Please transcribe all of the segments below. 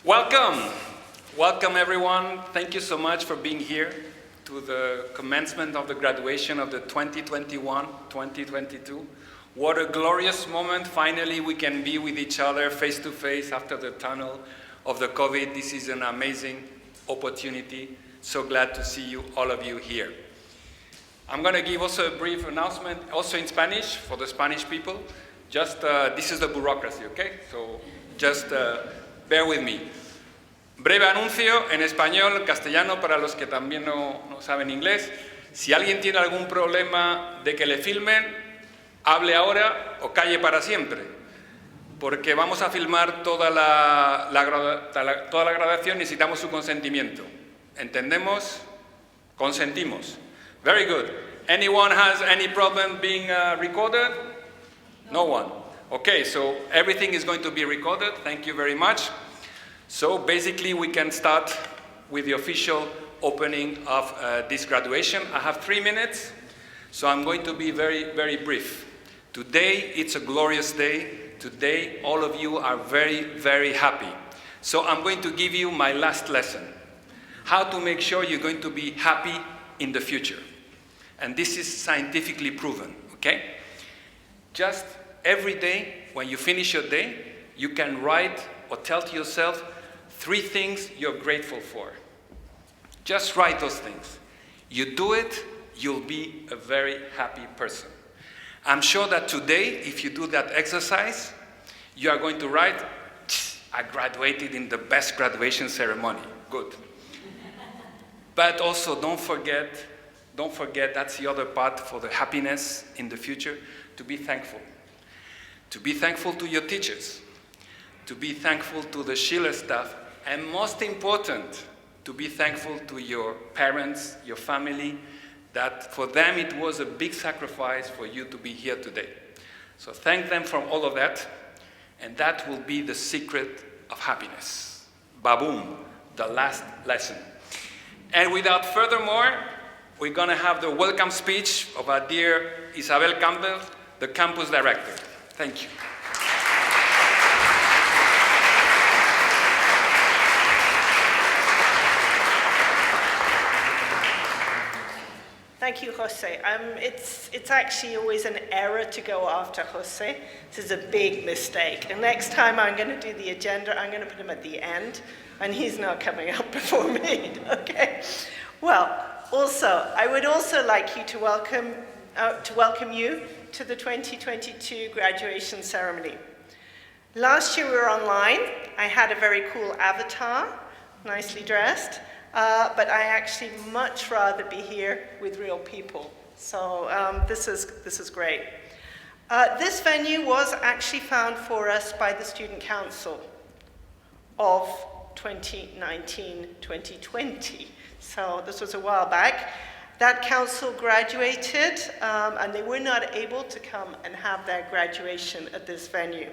Welcome. Welcome everyone. Thank you so much for being here to the commencement of the graduation of the 2021-2022. What a glorious moment. Finally, we can be with each other face to face after the tunnel of the COVID. This is an amazing opportunity. So glad to see you, all of you here. I'm going to give also a brief announcement, also in Spanish, for the Spanish people. Just, this is the bureaucracy, okay? So just bear with me. Breve anuncio en español, castellano para los que también no saben inglés. Si alguien tiene algún problema de que le filmen, hable ahora o calle para siempre. Porque vamos a filmar toda la grabación, necesitamos su consentimiento. ¿Entendemos? Consentimos. Very good. Anyone has any problem being recorded? No one. Okay, so everything is going to be recorded. Thank you very much. So basically we can start with the official opening of this graduation. I have 3 minutes, so I'm going to be very, very brief. Today it's a glorious day. Today all of you are very, very happy. So I'm going to give you my last lesson. How to make sure you're going to be happy in the future. And this is scientifically proven, okay? Just every day, when you finish your day, you can write or tell to yourself 3 things you're grateful for. Just write those things. You do it, you'll be a very happy person. I'm sure that today, if you do that exercise, you are going to write, I graduated in the best graduation ceremony. Good. But also don't forget, that's the other part for the happiness in the future, to be thankful. To be thankful to your teachers. To be thankful to the Schiller staff. And most important, to be thankful to your parents, your family, that for them it was a big sacrifice for you to be here today. So thank them for all of that, and that will be the secret of happiness. Baboom, the last lesson. And without further more, we're going to have the welcome speech of our dear Isabel Campbell, the campus director. Thank you. Thank you, Jose. It's actually always an error to go after Jose. This is a big mistake. And next time I'm going to do the agenda, I'm going to put him at the end, and he's not coming up before me, okay? Well, also, I would also like you to welcome you to the 2022 graduation ceremony. Last year we were online. I had a very cool avatar, nicely dressed. But I actually much rather be here with real people. So this is great. This venue was actually found for us by the Student Council of 2019-2020. So this was a while back. That council graduated, and they were not able to come and have their graduation at this venue.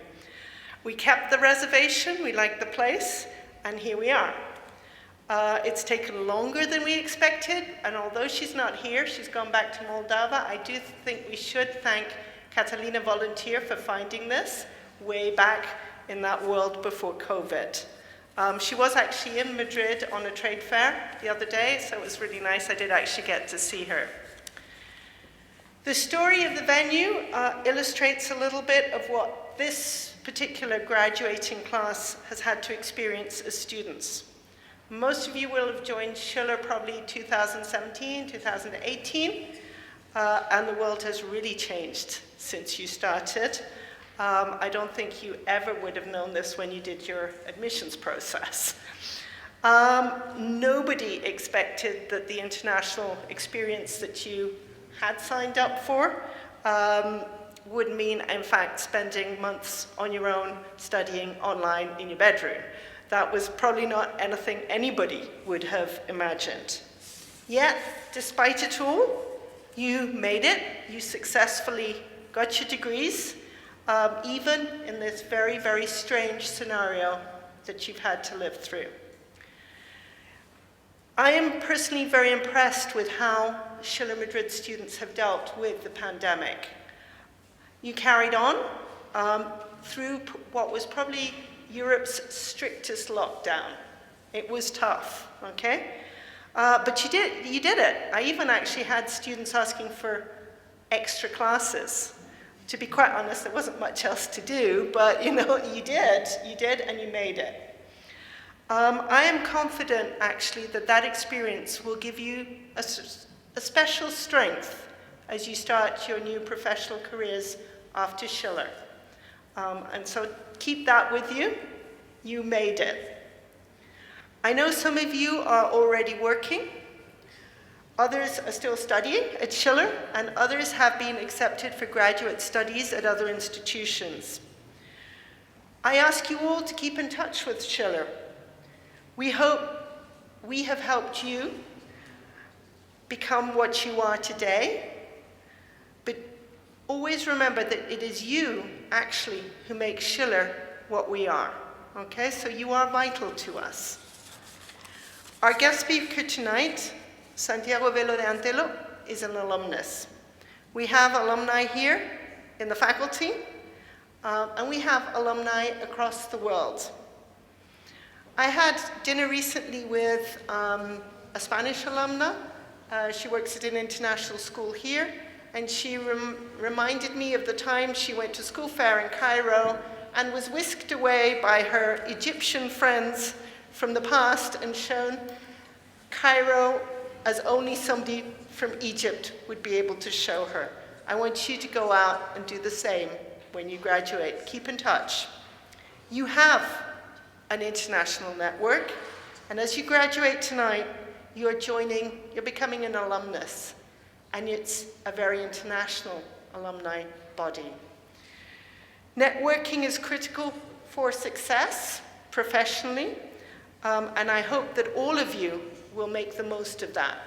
We kept the reservation, we liked the place, and here we are. It's taken longer than we expected, and although she's not here, she's gone back to Moldova, I do think we should thank Catalina Volunteer for finding this way back in that world before COVID. She was actually in Madrid on a trade fair the other day, so it was really nice. I did actually get to see her. The story of the venue illustrates a little bit of what this particular graduating class has had to experience as students. Most of you will have joined Schiller probably 2017, 2018, and the world has really changed since you started. I don't think you ever would have known this when you did your admissions process. Nobody expected that the international experience that you had signed up for would mean, in fact, spending months on your own studying online in your bedroom. That was probably not anything anybody would have imagined. Yet, despite it all, you made it. You successfully got your degrees, even in this very, very strange scenario that you've had to live through. I am personally very impressed with how Schiller Madrid students have dealt with the pandemic. You carried on through what was probably Europe's strictest lockdown. It was tough, okay? But you did it. I even actually had students asking for extra classes. To be quite honest, there wasn't much else to do, but you did, and you made it. I am confident, actually, that experience will give you a special strength as you start your new professional careers after Schiller. And so keep that with you. You made it. I know some of you are already working. Others are still studying at Schiller, and others have been accepted for graduate studies at other institutions. I ask you all to keep in touch with Schiller. We hope we have helped you become what you are today, but always remember that it is you, actually, who make Schiller what we are, okay? So you are vital to us. Our guest speaker tonight, Santiago Velo de Antelo, is an alumnus. We have alumni here in the faculty, and we have alumni across the world. I had dinner recently with a Spanish alumna. She works at an international school here, and she reminded me of the time she went to school fair in Cairo and was whisked away by her Egyptian friends from the past and shown Cairo as only somebody from Egypt would be able to show her. I want you to go out and do the same when you graduate. Keep in touch. You have an international network, and as you graduate tonight, you're becoming an alumnus, and it's a very international alumni body. Networking is critical for success professionally, and I hope that all of you will make the most of that.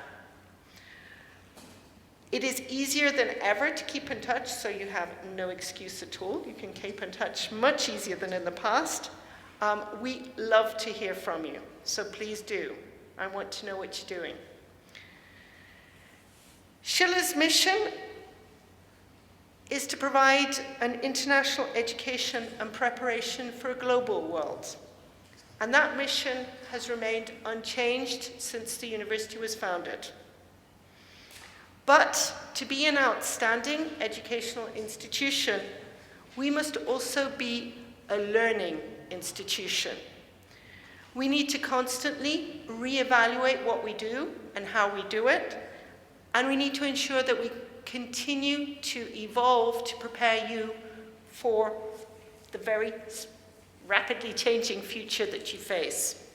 It is easier than ever to keep in touch, so you have no excuse at all. You can keep in touch much easier than in the past. We love to hear from you, so please do. I want to know what you're doing. Schiller's mission is to provide an international education and preparation for a global world. And that mission has remained unchanged since the university was founded. But to be an outstanding educational institution, we must also be a learning institution. We need to constantly reevaluate what we do and how we do it, and we need to ensure that we continue to evolve to prepare you for the very rapidly changing future that you face.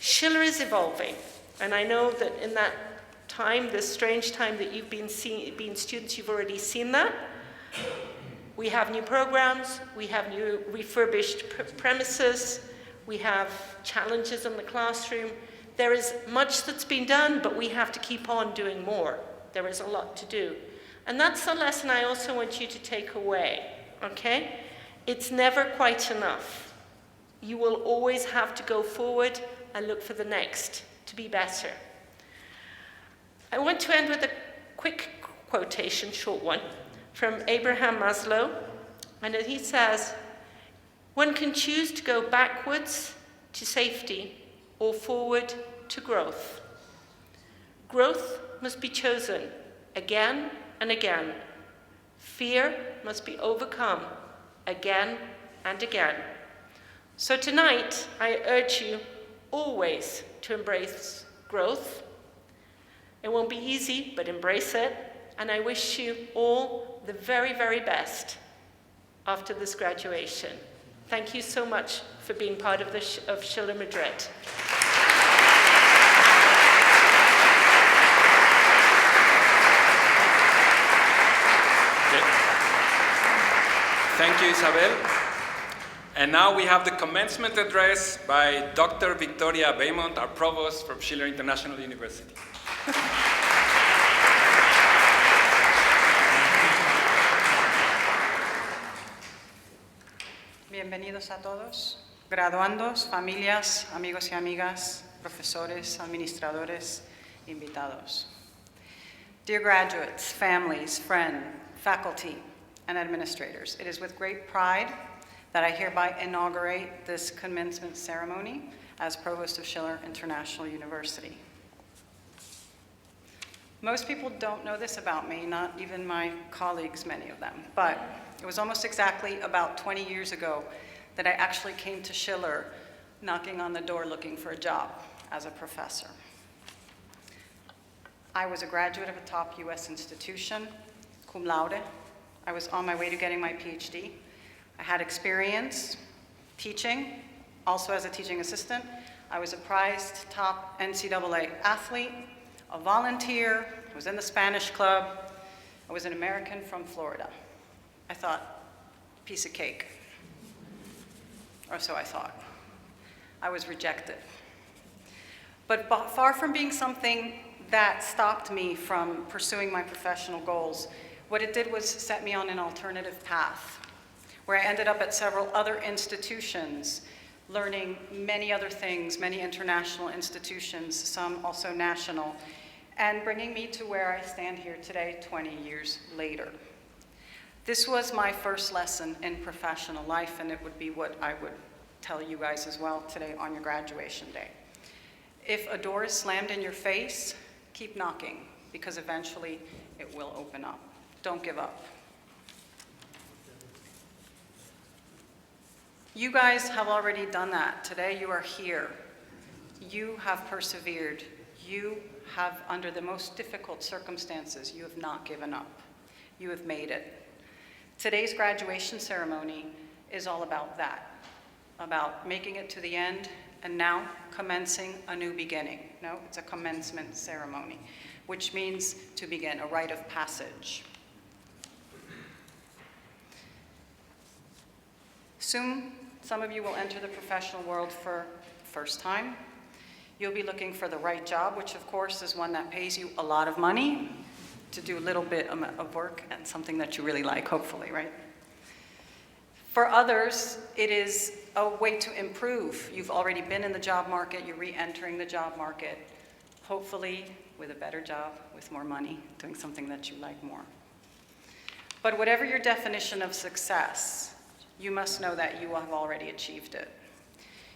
Schiller is evolving, and I know that in that time, this strange time that you've been students, you've already seen that. We have new programs, we have new refurbished premises, we have challenges in the classroom. There is much that's been done, but we have to keep on doing more. There is a lot to do. And that's the lesson I also want you to take away, okay? It's never quite enough. You will always have to go forward and look for the next to be better. I want to end with a quick quotation, short one, from Abraham Maslow, and he says, "One can choose to go backwards to safety or forward to growth. Growth must be chosen again and again. Fear must be overcome again and again." So tonight, I urge you always to embrace growth. It won't be easy, but embrace it. And I wish you all the very, very best after this graduation. Thank you so much for being part of Schiller Madrid. Okay. Thank you, Isabel. And now we have the commencement address by Dr. Victoria Bamond, our Provost from Schiller International University. Bienvenidos a todos, graduandos, familias, amigos y amigas, profesores, administradores, invitados. Dear graduates, families, friends, faculty, and administrators, it is with great pride that I hereby inaugurate this commencement ceremony as Provost of Schiller International University. Most people don't know this about me, not even my colleagues, many of them, but it was almost exactly about 20 years ago that I actually came to Schiller knocking on the door looking for a job as a professor. I was a graduate of a top US institution, cum laude. I was on my way to getting my PhD. I had experience teaching, also as a teaching assistant. I was a prized top NCAA athlete, a volunteer, I was in the Spanish club. I was an American from Florida. I thought, piece of cake. Or so I thought. I was rejected. But far from being something that stopped me from pursuing my professional goals, what it did was set me on an alternative path, where I ended up at several other institutions, learning many other things, many international institutions, some also national, and bringing me to where I stand here today, 20 years later. This was my first lesson in professional life, and it would be what I would tell you guys as well today on your graduation day. If a door is slammed in your face, keep knocking, because eventually it will open up. Don't give up. You guys have already done that. Today you are here. You have persevered. You have, under the most difficult circumstances, you have not given up. You have made it. Today's graduation ceremony is all about that, about making it to the end and now commencing a new beginning. No, it's a commencement ceremony, which means to begin, a rite of passage. Soon, some of you will enter the professional world for the first time. You'll be looking for the right job, which of course is one that pays you a lot of money to do a little bit of work and something that you really like, hopefully, right? For others, it is a way to improve. You've already been in the job market, you're re-entering the job market. hopefully with a better job, with more money, doing something that you like more. But whatever your definition of success, you must know that you have already achieved it.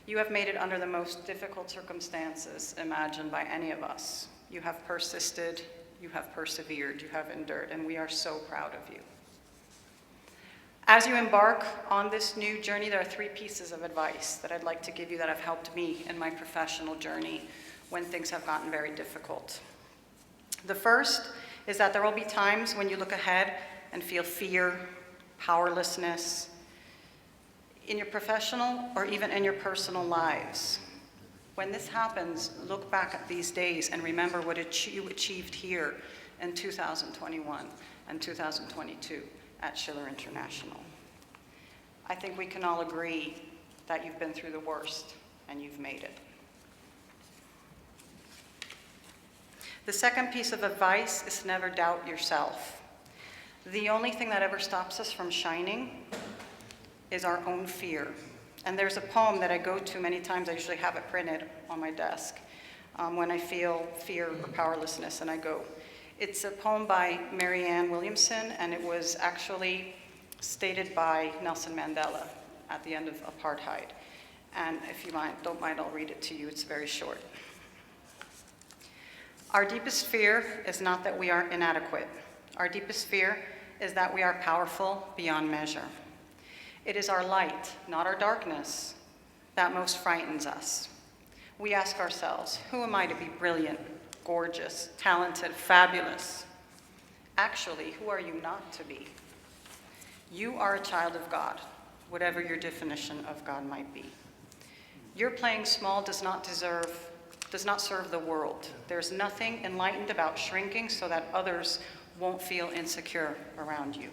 You have made it under the most difficult circumstances imagined by any of us. You have persisted, you have persevered, you have endured, and we are so proud of you. As you embark on this new journey, there are 3 pieces of advice that I'd like to give you that have helped me in my professional journey when things have gotten very difficult. The first is that there will be times when you look ahead and feel fear, powerlessness, in your professional or even in your personal lives. When this happens, look back at these days and remember what you achieved here in 2021 and 2022 at Schiller International. I think we can all agree that you've been through the worst and you've made it. The second piece of advice is never doubt yourself. The only thing that ever stops us from shining is our own fear. And there's a poem that I go to many times. I usually have it printed on my desk when I feel fear or powerlessness, and I go. It's a poem by Marianne Williamson, and it was actually stated by Nelson Mandela at the end of apartheid. And if you don't mind, I'll read it to you. It's very short. Our deepest fear is not that we are inadequate. Our deepest fear is that we are powerful beyond measure. It is our light, not our darkness, that most frightens us. We ask ourselves, who am I to be brilliant, gorgeous, talented, fabulous? Actually, who are you not to be? You are a child of God, whatever your definition of God might be. Your playing small does not serve the world. There's nothing enlightened about shrinking so that others won't feel insecure around you.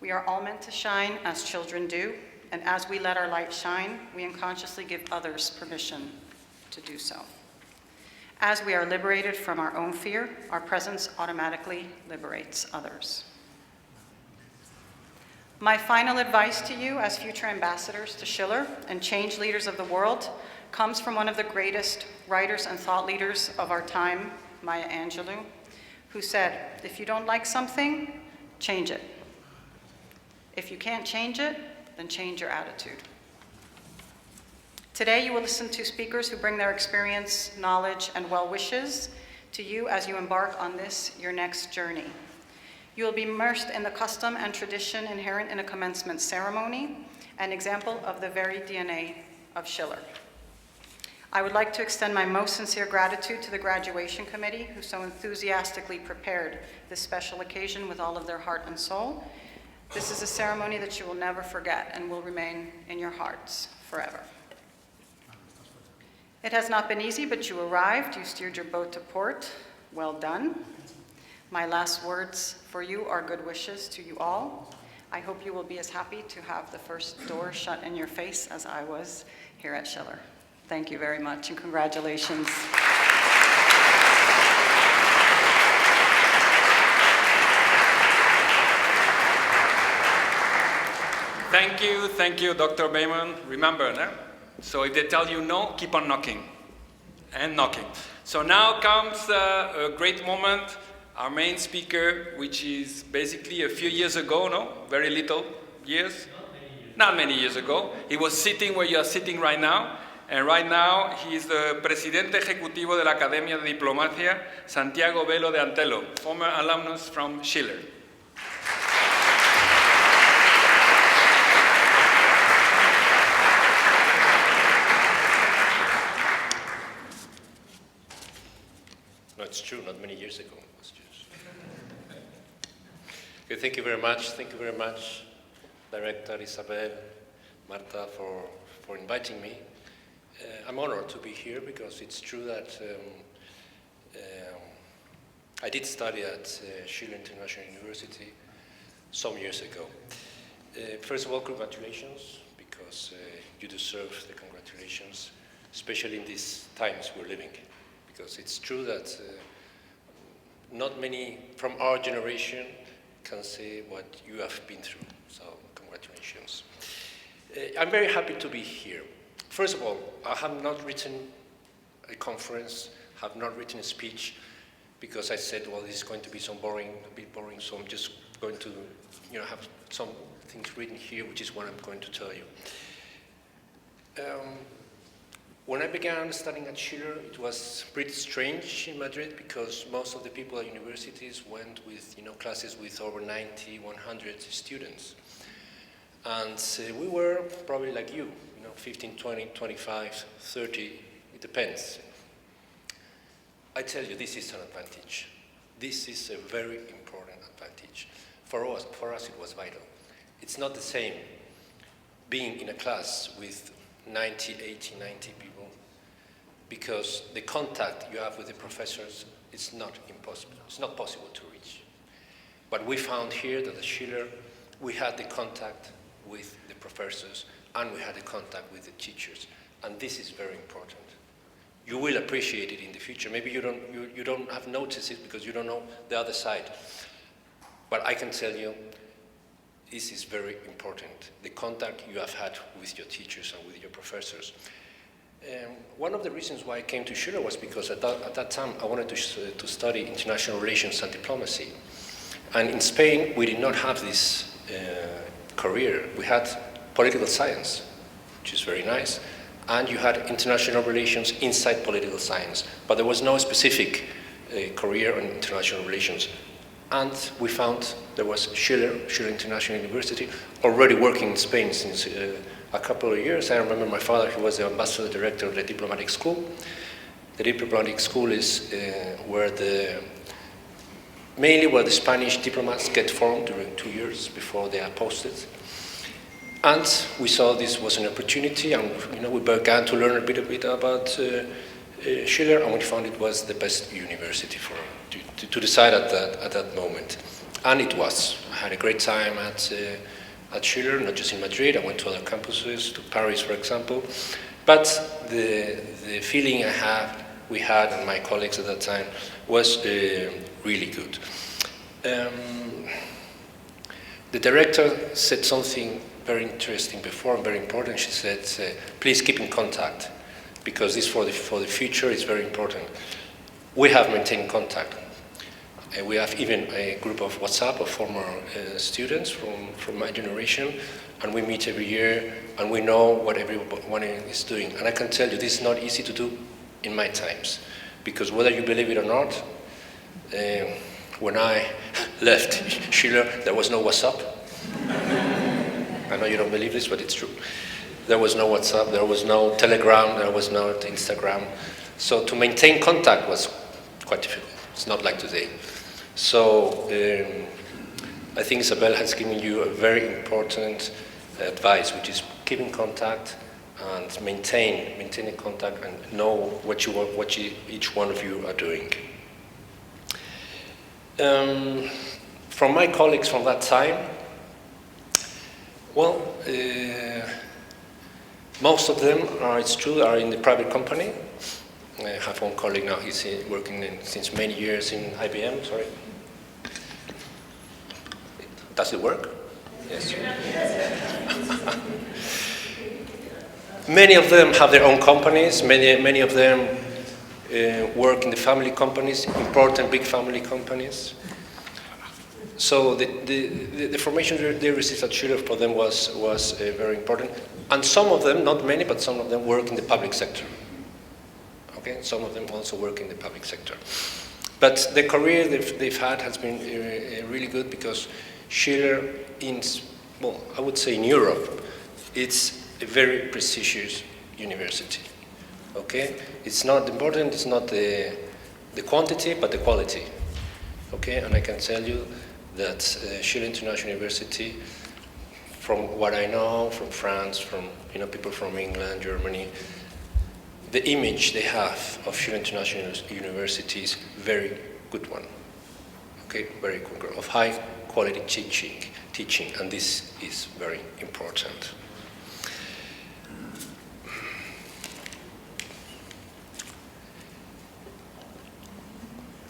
We are all meant to shine as children do, and as we let our light shine, we unconsciously give others permission to do so. As we are liberated from our own fear, our presence automatically liberates others. My final advice to you as future ambassadors to Schiller and change leaders of the world comes from one of the greatest writers and thought leaders of our time, Maya Angelou, who said, if you don't like something, change it. If you can't change it, then change your attitude. Today, you will listen to speakers who bring their experience, knowledge, and well wishes to you as you embark on this, your next journey. You will be immersed in the custom and tradition inherent in a commencement ceremony, an example of the very DNA of Schiller. I would like to extend my most sincere gratitude to the graduation committee who so enthusiastically prepared this special occasion with all of their heart and soul. This is a ceremony that you will never forget and will remain in your hearts forever. It has not been easy, but you arrived, you steered your boat to port. Well done. My last words for you are good wishes to you all. I hope you will be as happy to have the first door shut in your face as I was here at Schiller. Thank you very much, and congratulations. Thank you, Dr. Bamond. Remember, no? So if they tell you no, keep on knocking and knocking. So now comes a great moment. Our main speaker, which is basically a few years ago, no? Very little years? Not many years ago. He was sitting where you are sitting right now. And right now, he is the Presidente Ejecutivo de la Academia de Diplomacia, Santiago Velo de Antelo, former alumnus from Schiller. No, it's true, not many years ago. Okay, thank you very much. Thank you very much, Director Isabel, Marta, for inviting me. I'm honored to be here because it's true that I did study at Schiller International University some years ago. First of all, congratulations, because you deserve the congratulations, especially in these times we're living. Because it's true that not many from our generation can say what you have been through, so congratulations. I'm very happy to be here. First of all, I have not written a conference have not written a speech because I said, well, this is going to be a bit boring, so I'm just going to, have some things written here, which is what I'm going to tell you. When I began studying at Schiller, it was pretty strange in Madrid because most of the people at universities went with, classes with over 90, 100 students. And we were probably like you, 15, 20, 25, 30, it depends. I tell you, this is an advantage. This is a very important advantage. For us it was vital. It's not the same being in a class with 90, 80, 90 people, because the contact you have with the professors is not impossible. It's not possible to reach. But we found here that at Schiller, we had the contact with the professors and we had the contact with the teachers. And this is very important. You will appreciate it in the future. Maybe you don't have noticed it because you don't know the other side. But I can tell you, this is very important, the contact you have had with your teachers and with your professors. One of the reasons why I came to Schiller was because at that time I wanted to study international relations and diplomacy. And in Spain, we did not have this career. We had political science, which is very nice, and you had international relations inside political science. But there was no specific career in international relations. And we found there was Schiller International University, already working in Spain since a couple of years. I remember my father, he was the ambassador director of the diplomatic school. The diplomatic school is mainly where the Spanish diplomats get formed during 2 years before they are posted. And we saw this was an opportunity, and we began to learn a bit about Schiller, and we found it was the best university to decide at that moment. And it was. I had a great time at Schiller, not just in Madrid. I went to other campuses, to Paris, for example. But the feeling we had, and my colleagues at that time, was really good. The director said something very interesting before and very important. She said, please keep in contact, because this for the future is very important. We have maintained contact. We have even a group of WhatsApp of former students from my generation, and we meet every year, and we know what everyone is doing. And I can tell you, this is not easy to do in my times, because whether you believe it or not, when I left Schiller, there was no WhatsApp. I know you don't believe this, but it's true. There was no WhatsApp, there was no Telegram, there was no Instagram. So to maintain contact was quite difficult. It's not like today. So I think Isabel has given you a very important advice, which is keep in contact and maintain contact and know what each one of you are doing. From my colleagues from that time, well, most of them it's true, are in the private company. I have one colleague now, he's working since many years in IBM, sorry. Does it work? Yes. Many of them have their own companies, many of them work in the family companies, important big family companies. So the formation they received at Schiller for them was very important. And some of them, not many, but some of them work in the public sector. Okay, some of them also work in the public sector. But the career they've had has been really good, because Schiller, I would say in Europe, it's a very prestigious university. Okay, it's not important, it's not the quantity, but the quality. Okay, and I can tell you that Schiller International University, from what I know from France, from people from England, Germany, the image they have of Schiller International University is very good one. Okay, very good, of high quality teaching, and this is very important.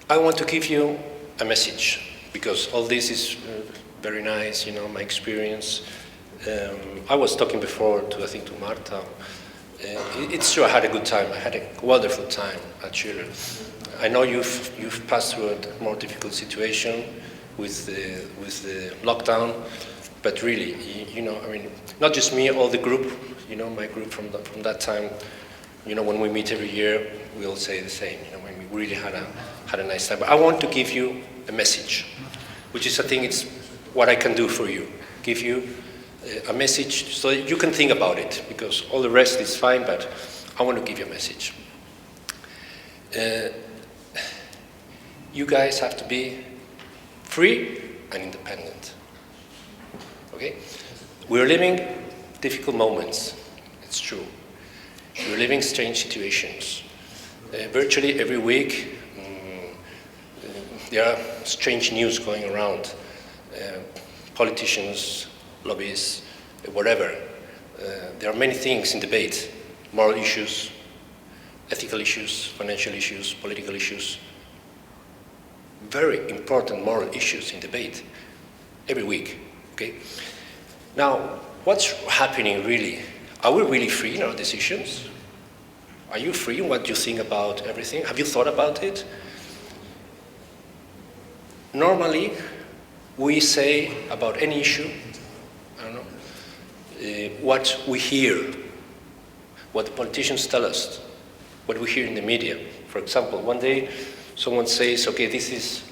I want to give you a message, because all this is very nice, my experience. I was talking before I think to Marta. It's true, I had a good time. I had a wonderful time at Schiller. I know you've passed through a more difficult situation with the lockdown, but really, you know, I mean, not just me, all the group, you know, my group from that time, you know, when we meet every year, we all say the same. You know, when we really had a nice time. But I want to give you a message, which is, I think, it's what I can do for you. Give you a message so that you can think about it, because all the rest is fine, but I want to give you a message. You guys have to be free and independent. Okay? We're living difficult moments, it's true. We're living strange situations. Virtually every week, there are strange news going around. Politicians, lobbyists, whatever. There are many things in debate. Moral issues, ethical issues, financial issues, political issues. Very important moral issues in debate every week, okay? Now, what's happening really? Are we really free in our decisions? Are you free in what you think about everything? Have you thought about it? Normally, we say about any issue, I don't know, what we hear, what the politicians tell us, what we hear in the media. For example, one day someone says, okay, this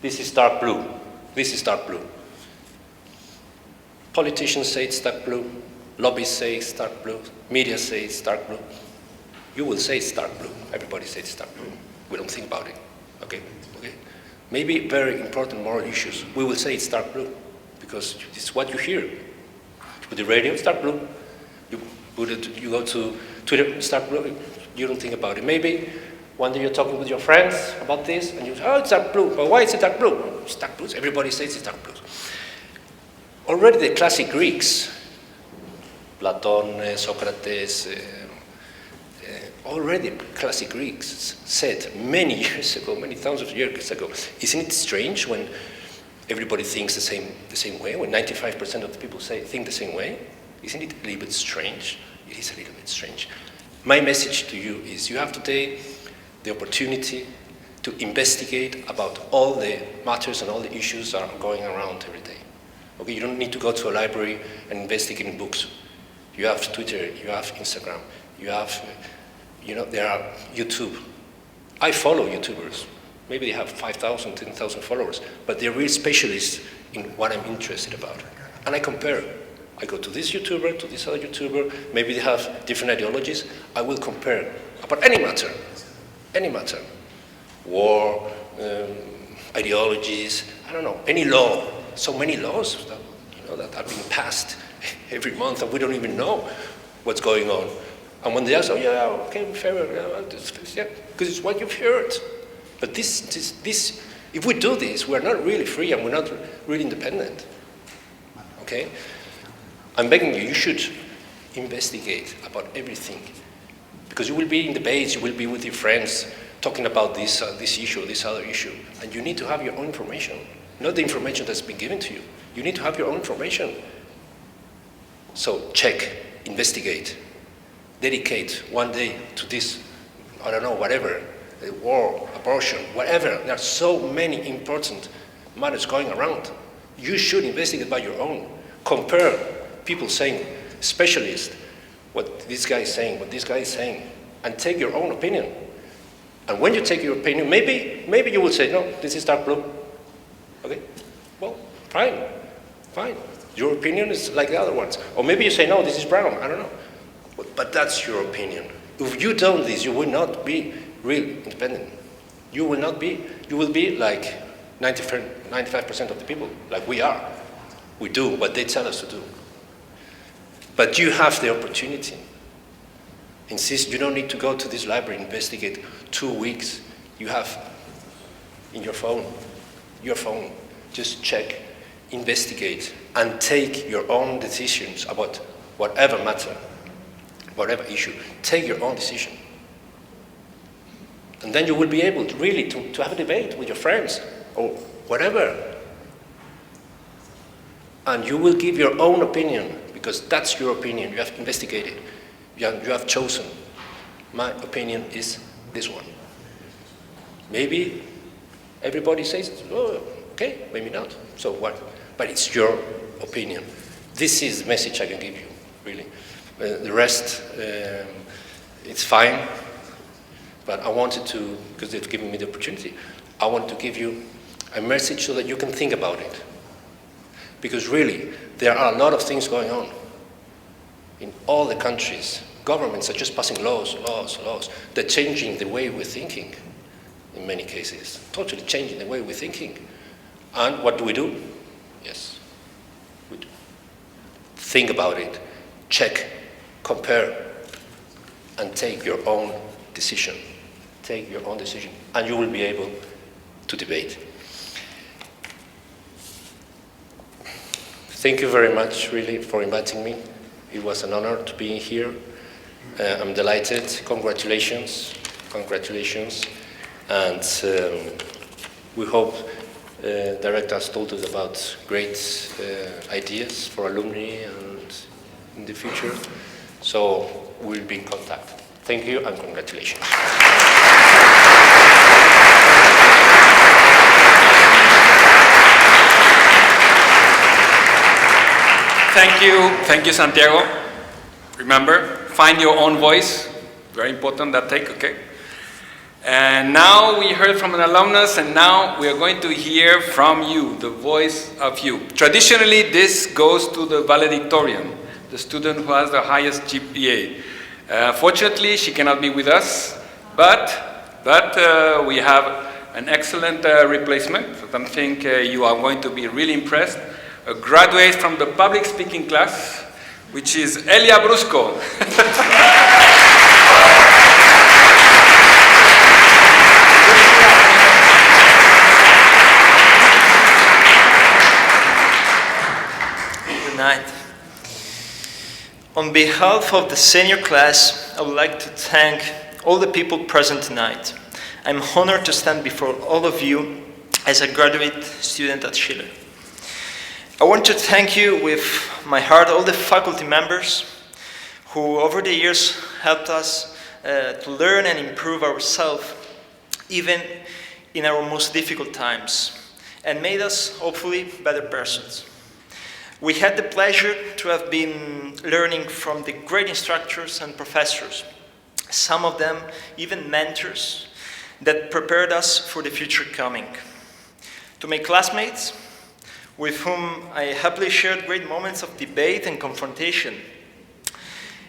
is dark blue, this is dark blue. Politicians say it's dark blue, lobbyists say it's dark blue, media say it's dark blue. You will say it's dark blue, everybody says it's dark blue. We don't think about it, okay? Maybe very important moral issues, we will say it's dark blue, because it's what you hear. You put the radio, it's dark blue. You go to Twitter, it's dark blue. You don't think about it. Maybe one day you're talking with your friends about this, and you say, oh, it's dark blue. But why is it dark blue? Oh, it's dark blue. Everybody says it's dark blue. Already the classic Greeks, Platon, Socrates, already classic Greeks said many years ago, many thousands of years ago, isn't it strange when everybody thinks the same way, when 95% of the people think the same way? Isn't it a little bit strange? It is a little bit strange. My message to you is you have to take the opportunity to investigate about all the matters and all the issues that are going around every day. Okay, you don't need to go to a library and investigate in books. You have Twitter, you have Instagram, you have, there are YouTube. I follow YouTubers. Maybe they have 5,000, 10,000 followers, but they're real specialists in what I'm interested about. And I compare. I go to this YouTuber, to this other YouTuber, maybe they have different ideologies. I will compare about any matter. War, ideologies, I don't know, any law. So mmany laws that are being passed every month and we don't even know what's going on. And when they ask, oh yeah, okay, fair, yeah, because it's what you've heard. But this, if we do this, we're not really free and we're not really independent. Okay? I'm begging you, you should investigate about everything. Because you will be in debates, you will be with your friends talking about this issue, this other issue. And you need to have your own information, not the information that's been given to you. You need to have your own information. So check, investigate, dedicate one day to this, I don't know, whatever, war, abortion, whatever. There are so many important matters going around. You should investigate by your own. Compare people saying, specialists, what this guy is saying, what this guy is saying, and take your own opinion. And when you take your opinion, maybe you will say, no, this is dark blue. Okay? Well, fine. Your opinion is like the other ones. Or maybe you say, no, this is brown. I don't know. But that's your opinion. If you don't this, you will not be real independent. You will be like 95% of the people, like we are. We do what they tell us to do. But you have the opportunity. Insist, you don't need to go to this library and investigate 2 weeks. You have in your phone, just check, investigate, and take your own decisions about whatever matter, whatever issue. Take your own decision. And then you will be able to really to have a debate with your friends or whatever. And you will give your own opinion, because that's your opinion. You have investigated. you have chosen. My opinion is this one. Maybe everybody says, oh, okay, maybe not, so what? But it's your opinion. This is the message I can give you, really. The rest, it's fine, but I wanted to, because they've given me the opportunity, I want to give you a message so that you can think about it. Because really, there are a lot of things going on in all the countries. Governments are just passing laws. They're changing the way we're thinking in many cases, totally changing the way we're thinking. And what do? Yes, we do. Think about it, check, compare, and take your own decision. Take your own decision, and you will be able to debate. Thank you very much, really, for inviting me. It was an honor to be here. I'm delighted. Congratulations. Congratulations. And we hope Director has told us about great ideas for alumni and in the future. So we'll be in contact. Thank you and congratulations. Thank you, Santiago. Remember, find your own voice. Very important, that take, okay? And now we heard from an alumnus, and now we are going to hear from you, the voice of you. Traditionally, this goes to the valedictorian, the student who has the highest GPA. Fortunately, she cannot be with us, but we have an excellent replacement. I think you are going to be really impressed. A graduate from the public speaking class, which is Elia Brusco. Good night. On behalf of the senior class, I would like to thank all the people present tonight. I'm honored to stand before all of you as a graduate student at Schiller. I want to thank you with my heart, all the faculty members who over the years helped us to learn and improve ourselves, even in our most difficult times, and made us hopefully better persons. We had the pleasure to have been learning from the great instructors and professors, some of them even mentors, that prepared us for the future coming. To my classmates, with whom I happily shared great moments of debate and confrontation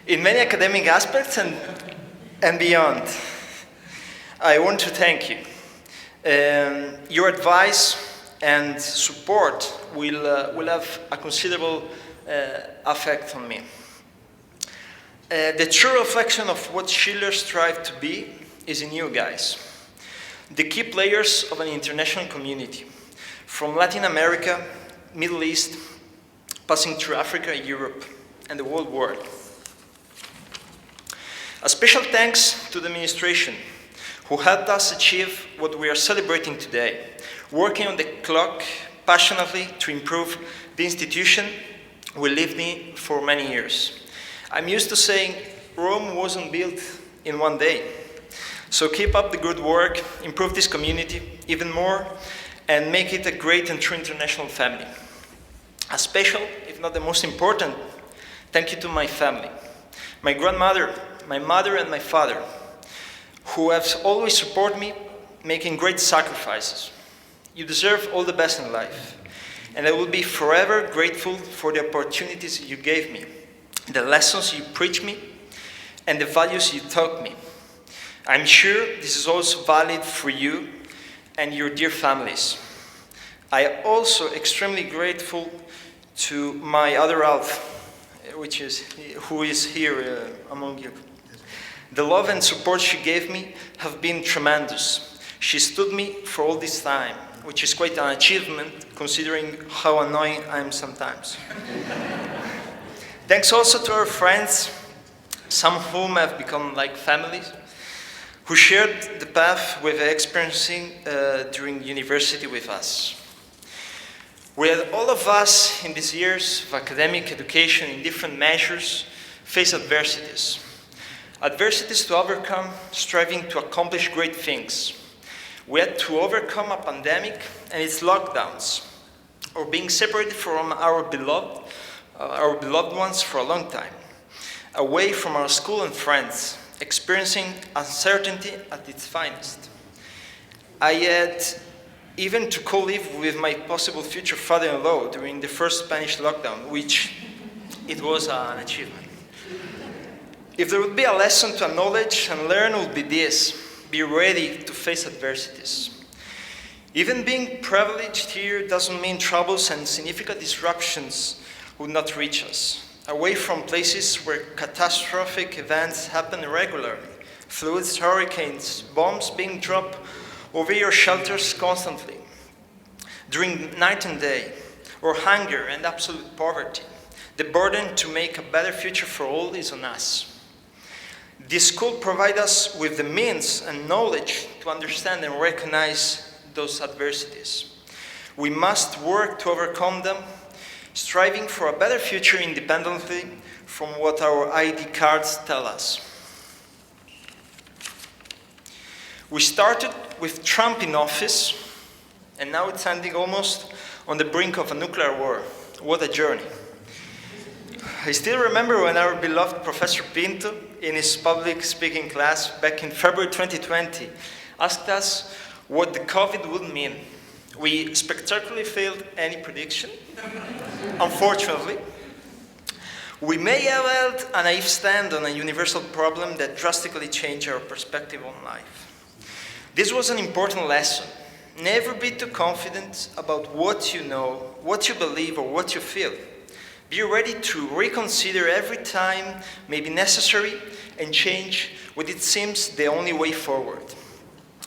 in many academic aspects and beyond, I want to thank you. Your advice and support will have a considerable effect on me. The true reflection of what Schiller strived to be is in you guys, the key players of an international community, from Latin America, Middle East, passing through Africa, Europe, and the whole world. A special thanks to the administration, who helped us achieve what we are celebrating today, working on the clock passionately to improve the institution we lived in for many years. I'm used to saying Rome wasn't built in one day. So keep up the good work, improve this community even more, and make it a great and true international family. A special, if not the most important, thank you to my family. My grandmother, my mother, and my father, who have always supported me, making great sacrifices. You deserve all the best in life, and I will be forever grateful for the opportunities you gave me, the lessons you preached me, and the values you taught me. I'm sure this is also valid for you and your dear families. I am also extremely grateful to my other half, who is here among you. The love and support she gave me have been tremendous. She stood me for all this time, which is quite an achievement considering how annoying I am sometimes. Thanks also to our friends, some of whom have become like families, who shared the path we've experiencing during university with us. We had all of us in these years of academic education in different measures face adversities. Adversities to overcome, striving to accomplish great things. We had to overcome a pandemic and its lockdowns, or being separated from our beloved ones for a long time, away from our school and friends, experiencing uncertainty at its finest. I had even to co-live with my possible future father-in-law during the first Spanish lockdown, which it was an achievement. If there would be a lesson to acknowledge and learn, it would be this: be ready to face adversities. Even being privileged here doesn't mean troubles and significant disruptions would not reach us. Away from places where catastrophic events happen regularly, floods, hurricanes, bombs being dropped over your shelters constantly, during night and day, or hunger and absolute poverty, the burden to make a better future for all is on us. This school provides us with the means and knowledge to understand and recognize those adversities. We must work to overcome them, striving for a better future independently from what our ID cards tell us. We started with Trump in office, and now it's ending almost on the brink of a nuclear war. What a journey. I still remember when our beloved Professor Pinto, in his public speaking class back in February 2020, asked us what the COVID would mean. We spectacularly failed any prediction, unfortunately. We may have held a naive stand on a universal problem that drastically changed our perspective on life. This was an important lesson. Never be too confident about what you know, what you believe, or what you feel. Be ready to reconsider every time may be necessary and change what it seems the only way forward.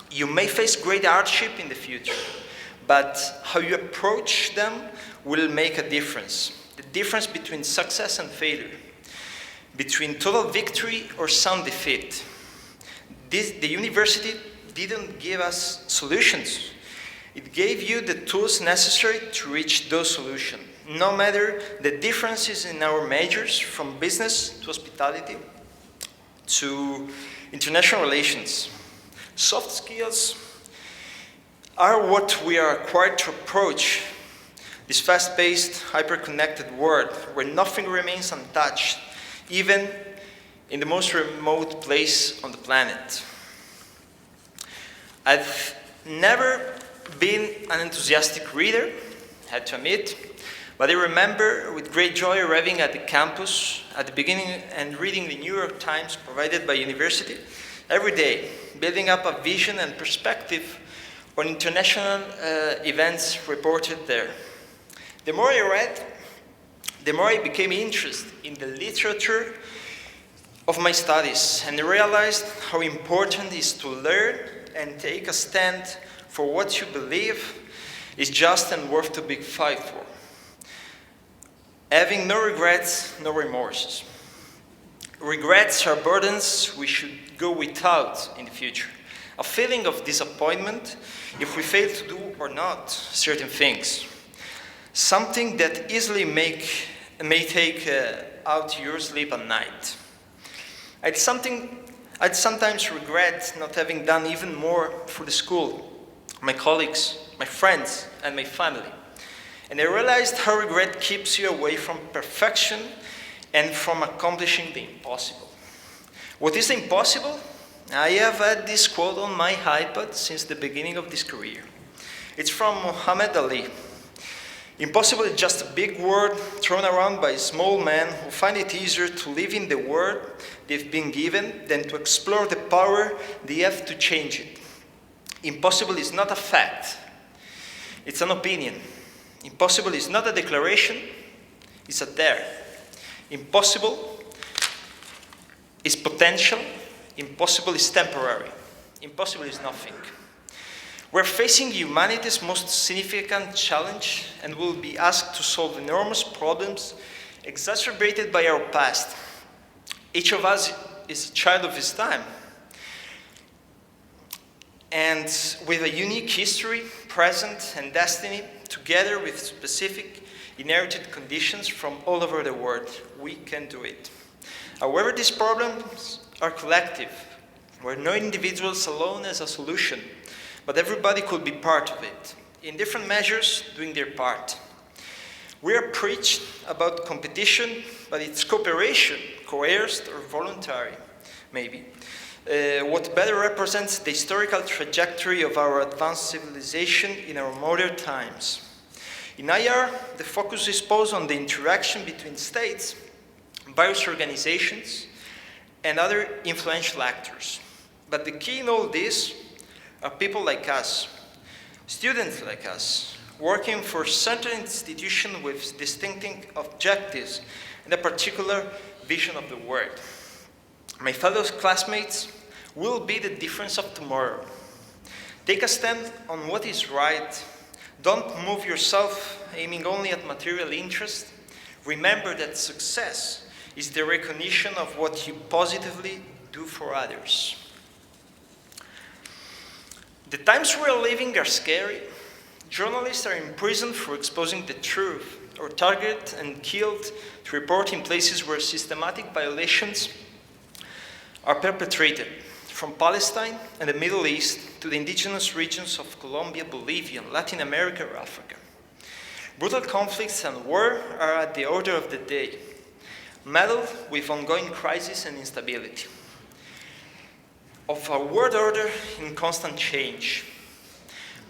You may face great hardship in the future, but how you approach them will make a difference. The difference between success and failure, between total victory or sound defeat. The university didn't give us solutions. It gave you the tools necessary to reach those solutions. No matter the differences in our majors, from business to hospitality to international relations. Soft skills are what we are required to approach this fast-paced, hyper-connected world where nothing remains untouched, even in the most remote place on the planet. I've never been an enthusiastic reader, had to admit, but I remember with great joy arriving at the campus at the beginning and reading the New York Times provided by university every day, building up a vision and perspective on international events reported there. The more I read, the more I became interested in the literature of my studies and realized how important it is to learn and take a stand for what you believe is just and worth a big fight for. Having no regrets, no remorses. Regrets are burdens we should go without in the future. A feeling of disappointment if we fail to do or not certain things. Something that easily may take out your sleep at night. I'd sometimes regret not having done even more for the school, my colleagues, my friends, and my family. And I realized how regret keeps you away from perfection and from accomplishing the impossible. What is the impossible? I have had this quote on my iPad since the beginning of this career. It's from Muhammad Ali. Impossible is just a big word thrown around by small men who find it easier to live in the world they've been given than to explore the power they have to change it. Impossible is not a fact. It's an opinion. Impossible is not a declaration. It's a dare. Impossible is potential. Impossible is temporary. Impossible is nothing. We're facing humanity's most significant challenge and will be asked to solve enormous problems exacerbated by our past. Each of us is a child of his time. And with a unique history, present, and destiny, together with specific inherited conditions from all over the world, we can do it. However, these problems are collective, where no individuals alone has a solution, but everybody could be part of it, in different measures doing their part. We are preached about competition, but it's cooperation, coerced or voluntary, maybe. What better represents the historical trajectory of our advanced civilization in our modern times. In IR, the focus is posed on the interaction between states, various organizations, and other influential actors. But the key in all this are people like us, students like us, working for certain institutions with distinctive objectives and a particular vision of the world. My fellow classmates will be the difference of tomorrow. Take a stand on what is right. Don't move yourself aiming only at material interest. Remember that success is the recognition of what you positively do for others. The times we are living are scary. Journalists are imprisoned for exposing the truth, or targeted and killed to report in places where systematic violations are perpetrated, from Palestine and the Middle East to the indigenous regions of Colombia, Bolivia, Latin America, or Africa. Brutal conflicts and war are at the order of the day, meddled with ongoing crisis and instability, of a world order in constant change.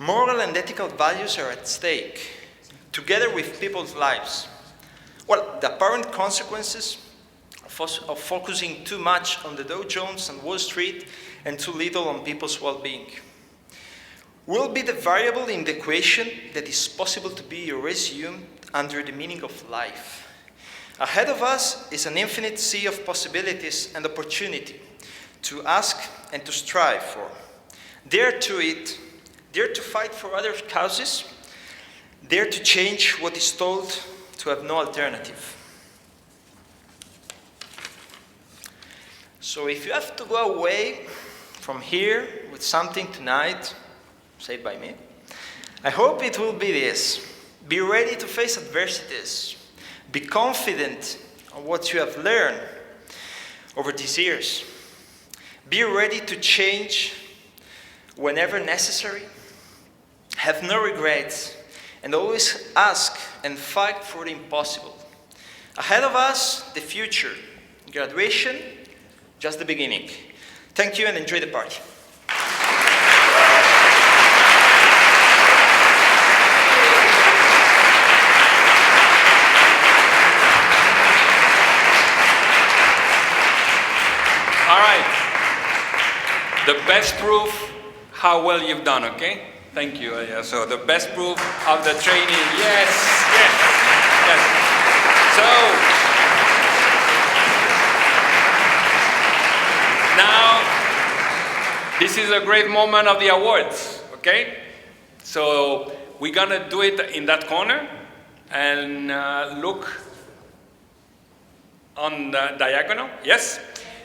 Moral and ethical values are at stake, together with people's lives. Well, the apparent consequences of focusing too much on the Dow Jones and Wall Street and too little on people's well-being will be the variable in the equation that is possible to be resumed under the meaning of life. Ahead of us is an infinite sea of possibilities and opportunity to ask and to strive for. Dare to it, dare to fight for other causes, dare to change what is told to have no alternative. So if you have to go away from here with something tonight, said by me, I hope it will be this. Be ready to face adversities. Be confident on what you have learned over these years. Be ready to change whenever necessary. Have no regrets, and always ask and fight for the impossible. Ahead of us, the future. Graduation, just the beginning. Thank you and enjoy the party. All right. The best proof how well you've done, okay? Thank you, Elia. So the best proof of the training. Yes, yes, yes. So, now, this is a great moment of the awards, okay? So we're gonna do it in that corner and look on the diagonal, yes?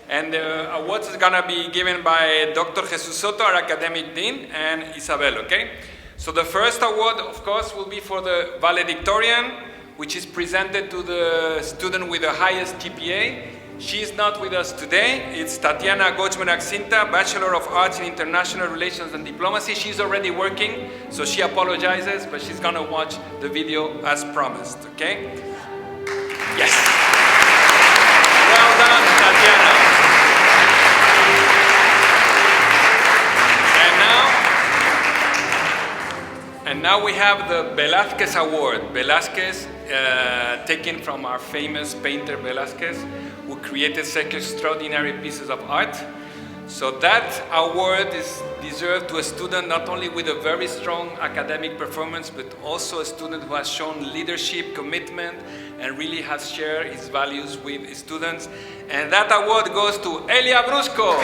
And the awards is gonna be given by Dr. Jesus Soto, our academic dean, and Isabel, okay? So the first award, of course, will be for the valedictorian, which is presented to the student with the highest GPA. She's not with us today. It's Tatjana Gojmera, Bachelor of Arts in International Relations and Diplomacy. She's already working, so she apologizes, but she's gonna watch the video as promised, okay? Yes. Well done, Tatjana. And now we have the Velázquez Award. Velázquez, taken from our famous painter Velázquez, who created such extraordinary pieces of art. So that award is deserved to a student not only with a very strong academic performance, but also a student who has shown leadership, commitment, and really has shared his values with his students. And that award goes to Elia Brusco.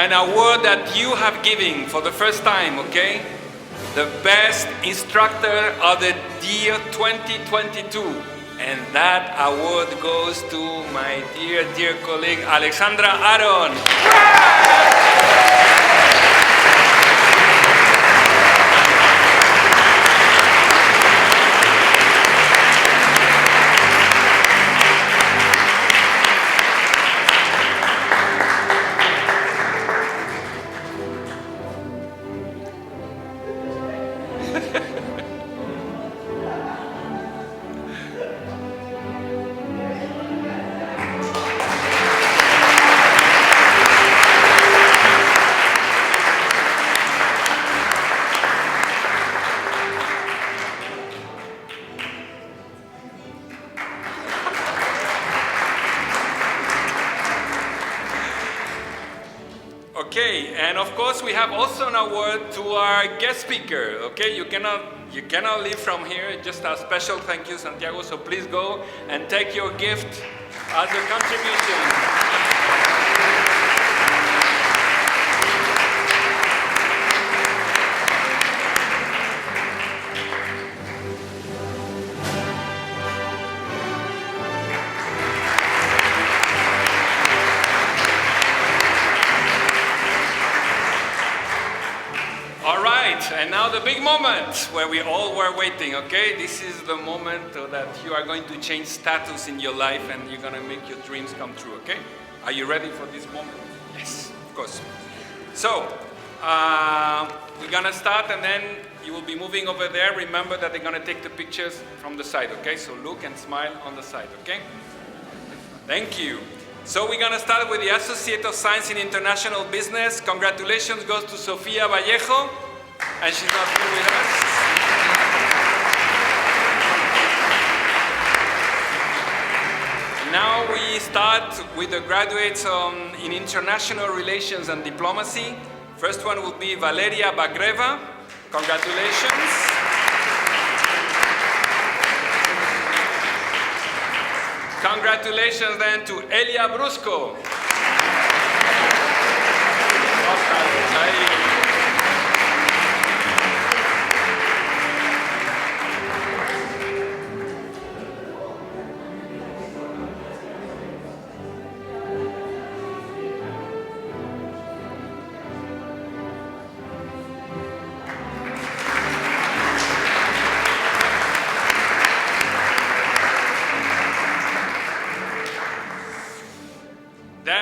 an award that you have given for the first time, okay? The best instructor of the year 2022. And that award goes to my dear, dear colleague, Alexandra Aron. Okay, and of course we have also an award to our guest speaker. Okay, you cannot leave from here. Just a special thank you, Santiago. So please go and take your gift as a contribution. And now the big moment where we all were waiting, okay? This is the moment that you are going to change status in your life and you're going to make your dreams come true, okay? Are you ready for this moment? Yes, of course. So, we're going to start and then you will be moving over there. Remember that they're going to take the pictures from the side, okay? So look and smile on the side, okay? Thank you. So we're going to start with the Associate of Science in International Business. Congratulations goes to Sofia Vallejo. And she's not here with us. Now we start with the graduates in International Relations and Diplomacy. First one will be Valeria Bagreva. Congratulations. Congratulations then to Elia Brusco.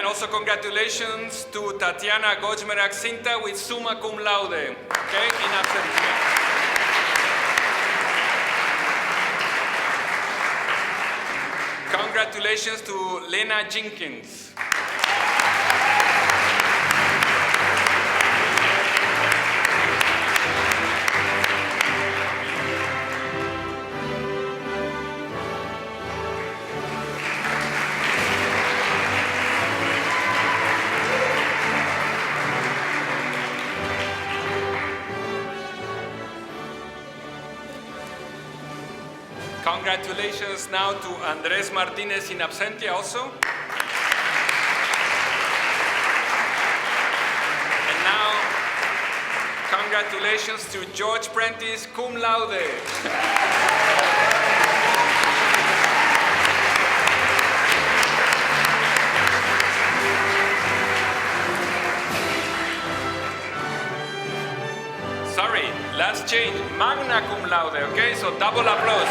Also, congratulations to Tatjana Gojmera with summa cum laude, okay, in absentia. Congratulations to Lena Jenkins. Congratulations now to Andres Martinez in absentia also. And now, congratulations to George Prentice, cum laude. Sorry, last change, magna cum laude, okay? So double applause.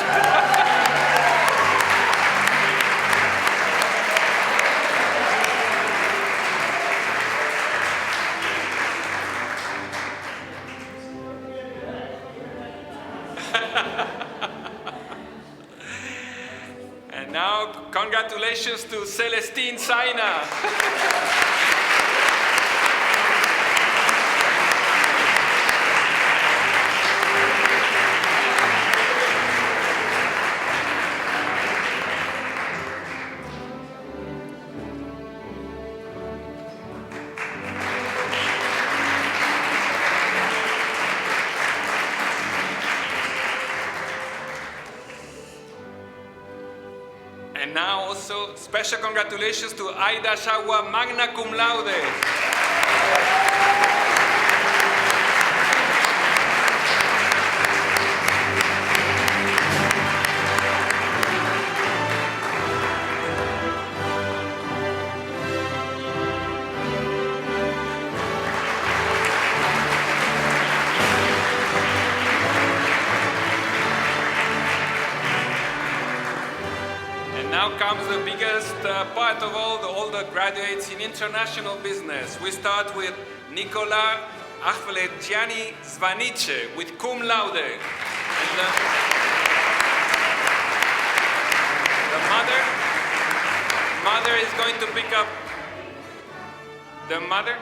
And now, congratulations to Celestine Saina. And now also special congratulations to Aida Shagua, magna cum laude. Now comes the biggest part of all the graduates in international business. We start with Nicola Achveletiani Zvanice with cum laude. And the mother is going to pick up the mother.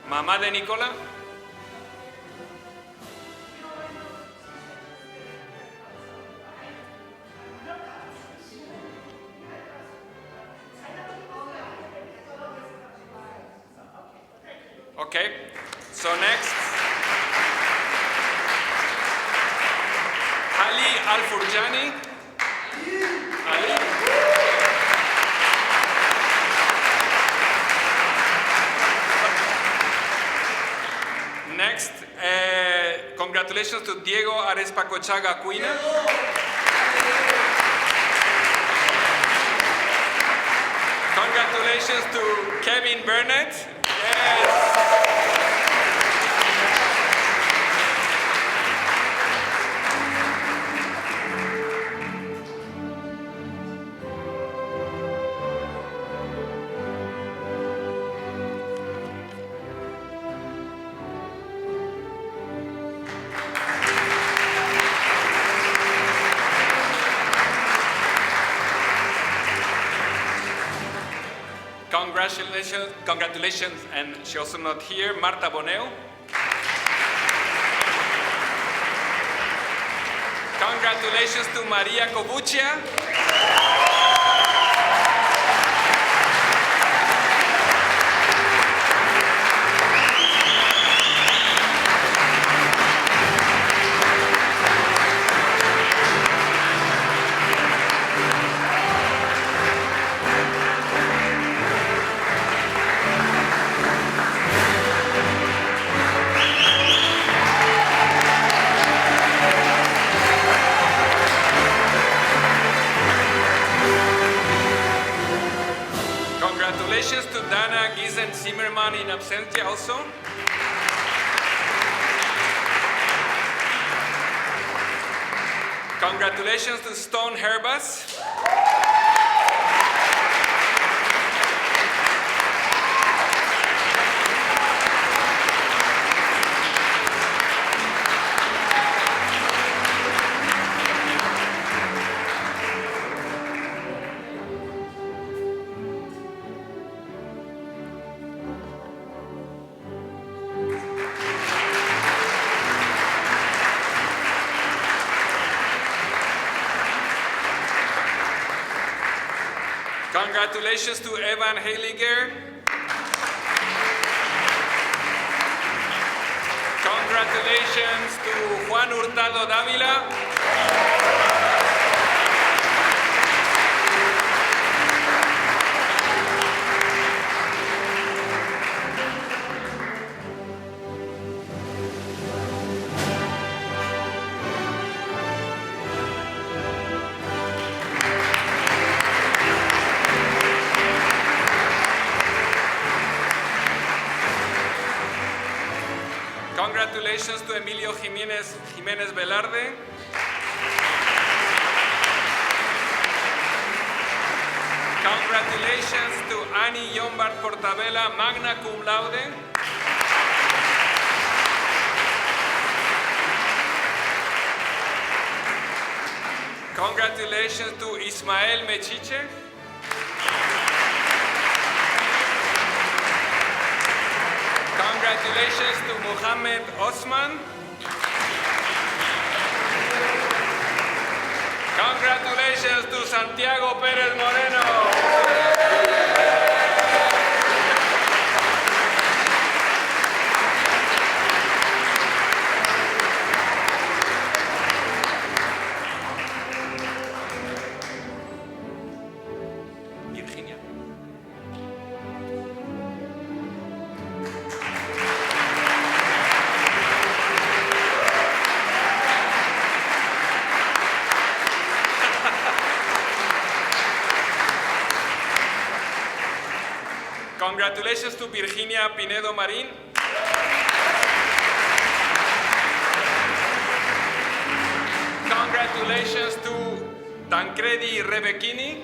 Mamá de Nicola. Okay, so next, Ali Al-Furjani. Ali. Next, congratulations to Diego Arespacochaga Cuina. Congratulations to Kevin Burnett. Yes. Congratulations, and she also not here, Marta Boneo. Congratulations to Maria Cobuccia. Congratulations to Dana Giesen-Zimmermann in absentia also. Congratulations to Stone Herbas. Congratulations to Evan Heiliger. Congratulations to Juan Hurtado Dávila. Congratulations to Emilio Jiménez Velarde. Congratulations to Annie Yombard Portabella, magna cum laude. Congratulations to Ismael Mechiche. Congratulations to Mohamed Osman. Congratulations to Santiago Pérez Moreno. Virginia. Congratulations to Virginia Pinedo Marin. Congratulations to Tancredi Rebecchini.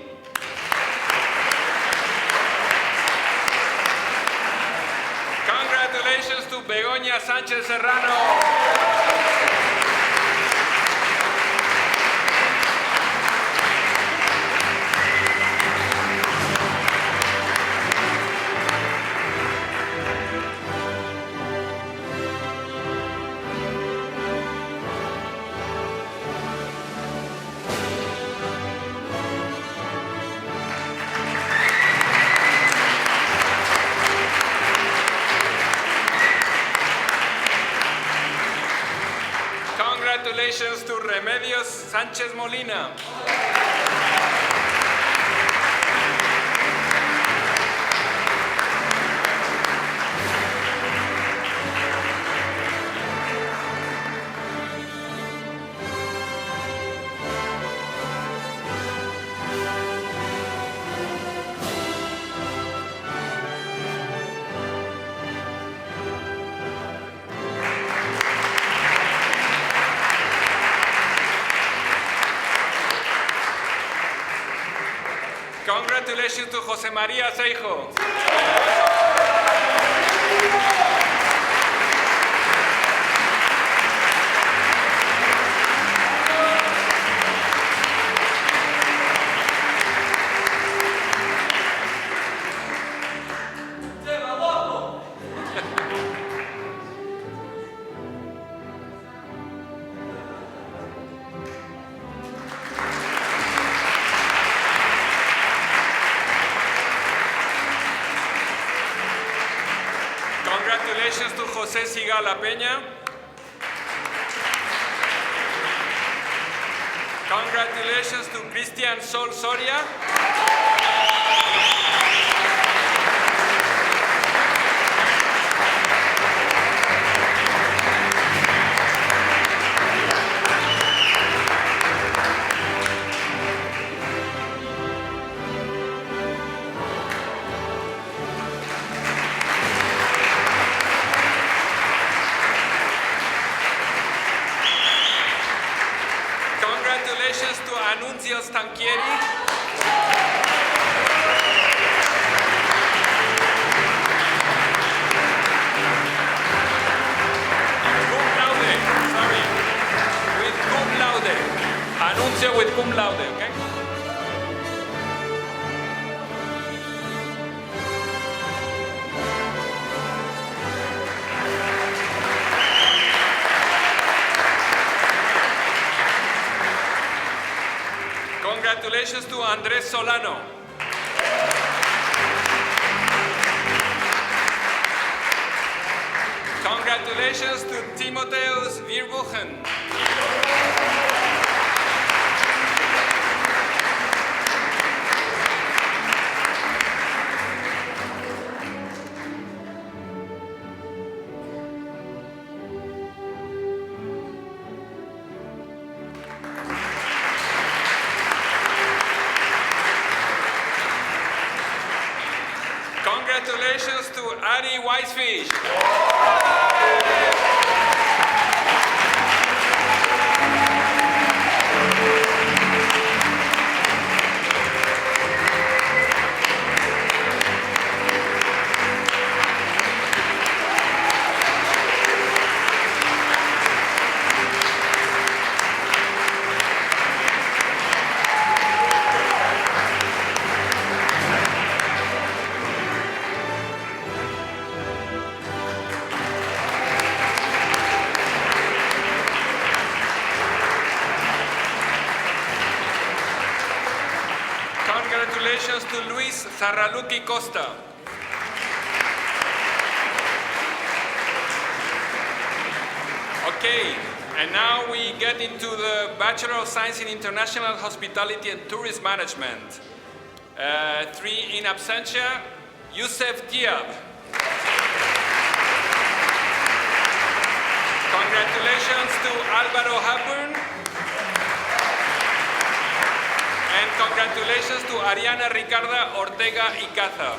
Congratulations to Begoña Sánchez Serrano. Congratulations to Remedios Sánchez Molina. Congratulations to José María Seijo. Congratulations to José Sigala Peña. Congratulations to Cristian Sol Soria. Congratulations to Anuncio Stanchieri. Cum laude, sorry. With cum laude. Anuncio with cum laude, okay? Congratulations to Andrés Solano. Congratulations to Timotheus Virbuchen. Congratulations to Ari Weisfish. Congratulations to Luis Zarraluki Costa. Okay, and now we get into the Bachelor of Science in International Hospitality and Tourist Management. 3 in absentia, Youssef Diab. Congratulations to Álvaro Hapburn. And congratulations to Ariana Ricarda Ortega Icaza.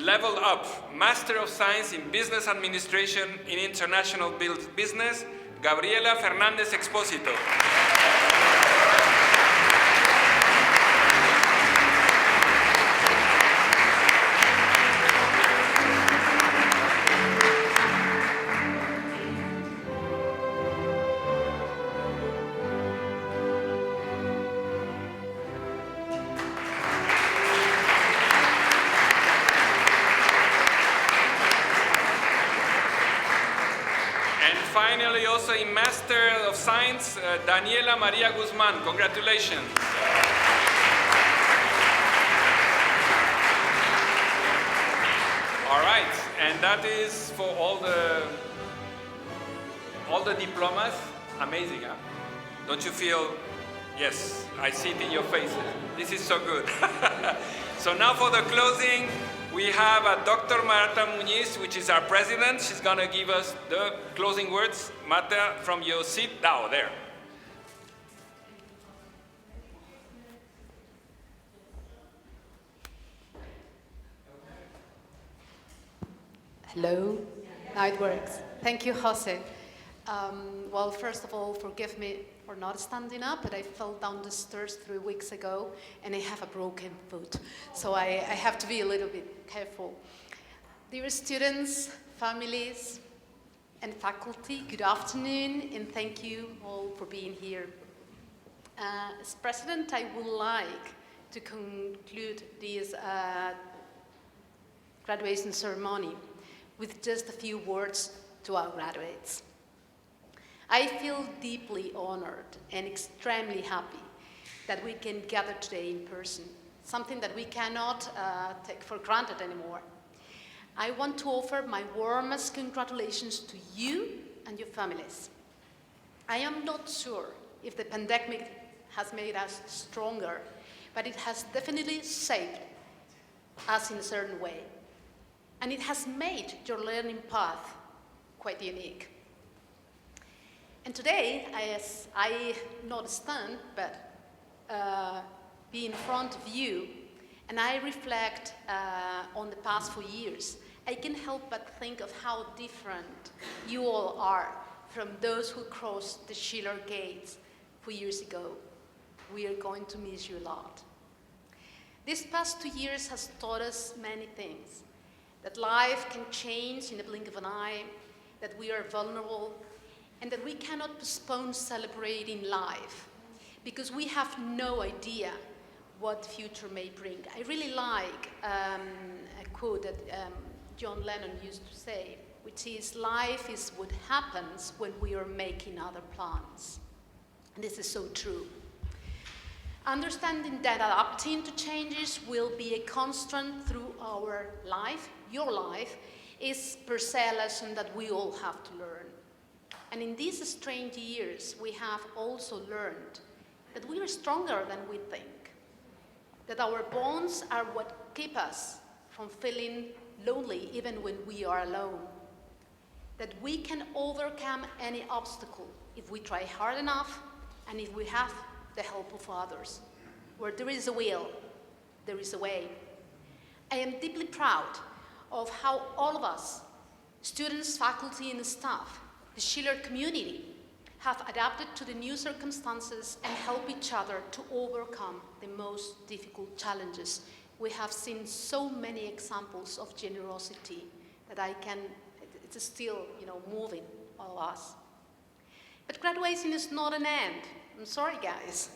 Level Up, Master of Science in Business Administration in International Business, Gabriela Fernández Expósito. Finally, also in Master of Science, Daniela Maria Guzman. Congratulations. All right, and that is for all the diplomas. Amazing, huh? Don't you feel? Yes, I see it in your faces. This is so good. So now for the closing, we have Dr. Marta Muñiz, which is our president. She's going to give us the closing words. Marta, from your seat, now, there. Hello. Now it works. Thank you, Jose. Well, first of all, forgive me for not standing up, but I fell down the stairs 3 weeks ago, and I have a broken foot. So I have to be a little bit careful. Dear students, families, and faculty, good afternoon, and thank you all for being here. As president, I would like to conclude this graduation ceremony with just a few words to our graduates. I feel deeply honored and extremely happy that we can gather today in person, something that we cannot take for granted anymore. I want to offer my warmest congratulations to you and your families. I am not sure if the pandemic has made us stronger, but it has definitely shaped us in a certain way. And it has made your learning path quite unique. And today, as I not stand, but be in front of you, and I reflect on the past 4 years, I can't help but think of how different you all are from those who crossed the Schiller gates 4 years ago. We are going to miss you a lot. These past 2 years has taught us many things, that life can change in the blink of an eye, that we are vulnerable, and that we cannot postpone celebrating life because we have no idea what the future may bring. I really like a quote that John Lennon used to say, which is, life is what happens when we are making other plans. And this is so true. Understanding that adapting to changes will be a constant through our life, your life, is per se a lesson that we all have to learn. And in these strange years, we have also learned that we are stronger than we think, that our bonds are what keep us from feeling lonely even when we are alone, that we can overcome any obstacle if we try hard enough and if we have the help of others. Where there is a will, there is a way. I am deeply proud of how all of us, students, faculty, and staff, the Schiller community, have adapted to the new circumstances and help each other to overcome the most difficult challenges. We have seen so many examples of generosity that it's still, moving all of us. But graduation is not an end. I'm sorry, guys,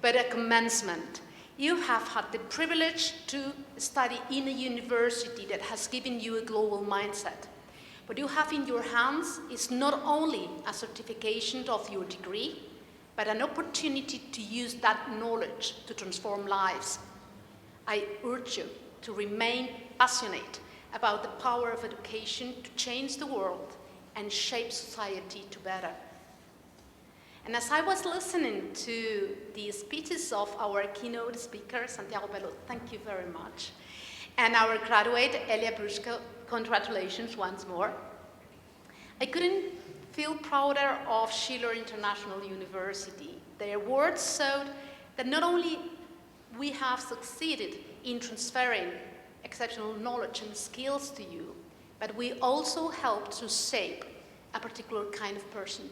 but a commencement. You have had the privilege to study in a university that has given you a global mindset. What you have in your hands is not only a certification of your degree, but an opportunity to use that knowledge to transform lives. I urge you to remain passionate about the power of education to change the world and shape society to better. And as I was listening to the speeches of our keynote speaker, Santiago Velo, thank you very much, and our graduate, Elia Brusco, congratulations once more, I couldn't feel prouder of Schiller International University. Their words showed that not only we have succeeded in transferring exceptional knowledge and skills to you, but we also help to shape a particular kind of person.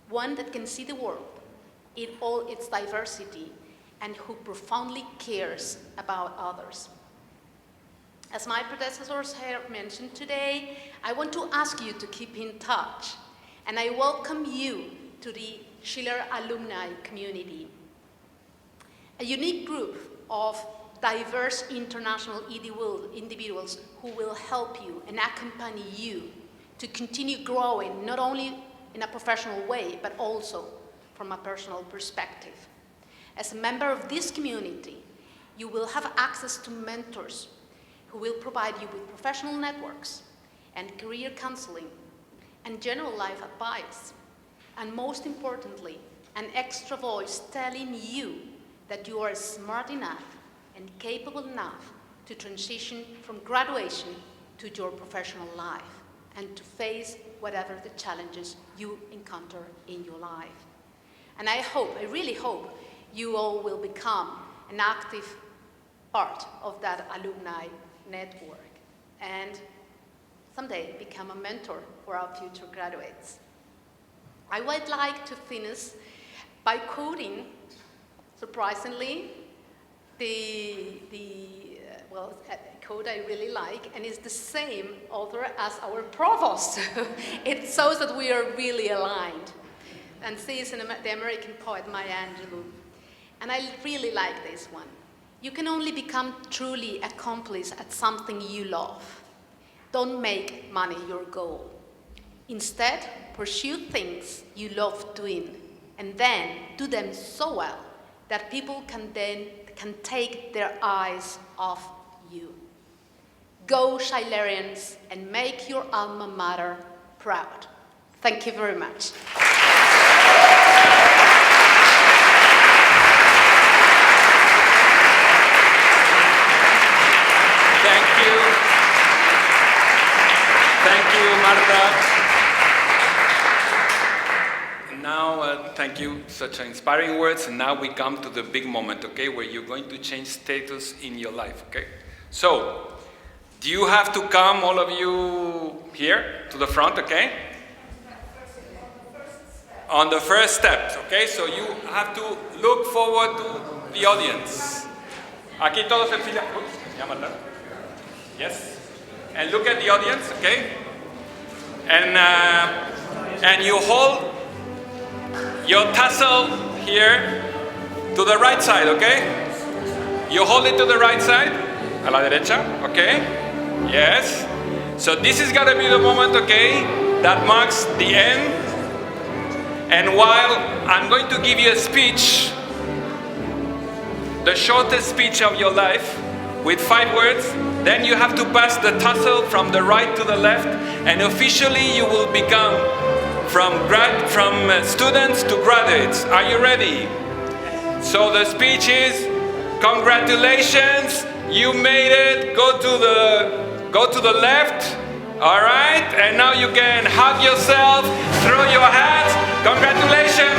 One that can see the world in all its diversity and who profoundly cares about others. As my predecessors have mentioned today, I want to ask you to keep in touch, and I welcome you to the Schiller alumni community, a unique group of diverse international individuals who will help you and accompany you to continue growing, not only in a professional way, but also from a personal perspective. As a member of this community, you will have access to mentors who will provide you with professional networks and career counseling and general life advice. And most importantly, an extra voice telling you that you are smart enough and capable enough to transition from graduation to your professional life and to face whatever the challenges you encounter in your life. And I really hope, you all will become an active part of that alumni network and someday become a mentor for our future graduates. I would like to finish by quoting, surprisingly, a quote I really like, and it's the same author as our Provost. It shows that we are really aligned. And she is the American poet Maya Angelou. And I really like this one. You can only become truly accomplished at something you love. Don't make money your goal. Instead, pursue things you love doing, and then do them so well that people can take their eyes off you. Go Schillerians and make your alma mater proud. Thank you very much. Thank you, Marta. Now, thank you, such inspiring words. And now we come to the big moment, okay, where you're going to change status in your life, okay? So, do you have to come, all of you, here to the front, okay? On the first steps, okay? So you have to look forward to the audience. Aquí todos en fila. Oops, ya Marta. Yes. And look at the audience, okay? And you hold your tassel here to the right side, okay? You hold it to the right side, a la derecha, okay? Yes. So this is gonna be the moment, okay, that marks the end. And while I'm going to give you a speech, the shortest speech of your life, with 5 words, then you have to pass the tassel from the right to the left, and officially you will become from students to graduates. Are you ready? So the speech is, congratulations, you made it, go to the left, all right? And now you can hug yourself, throw your hats, congratulations.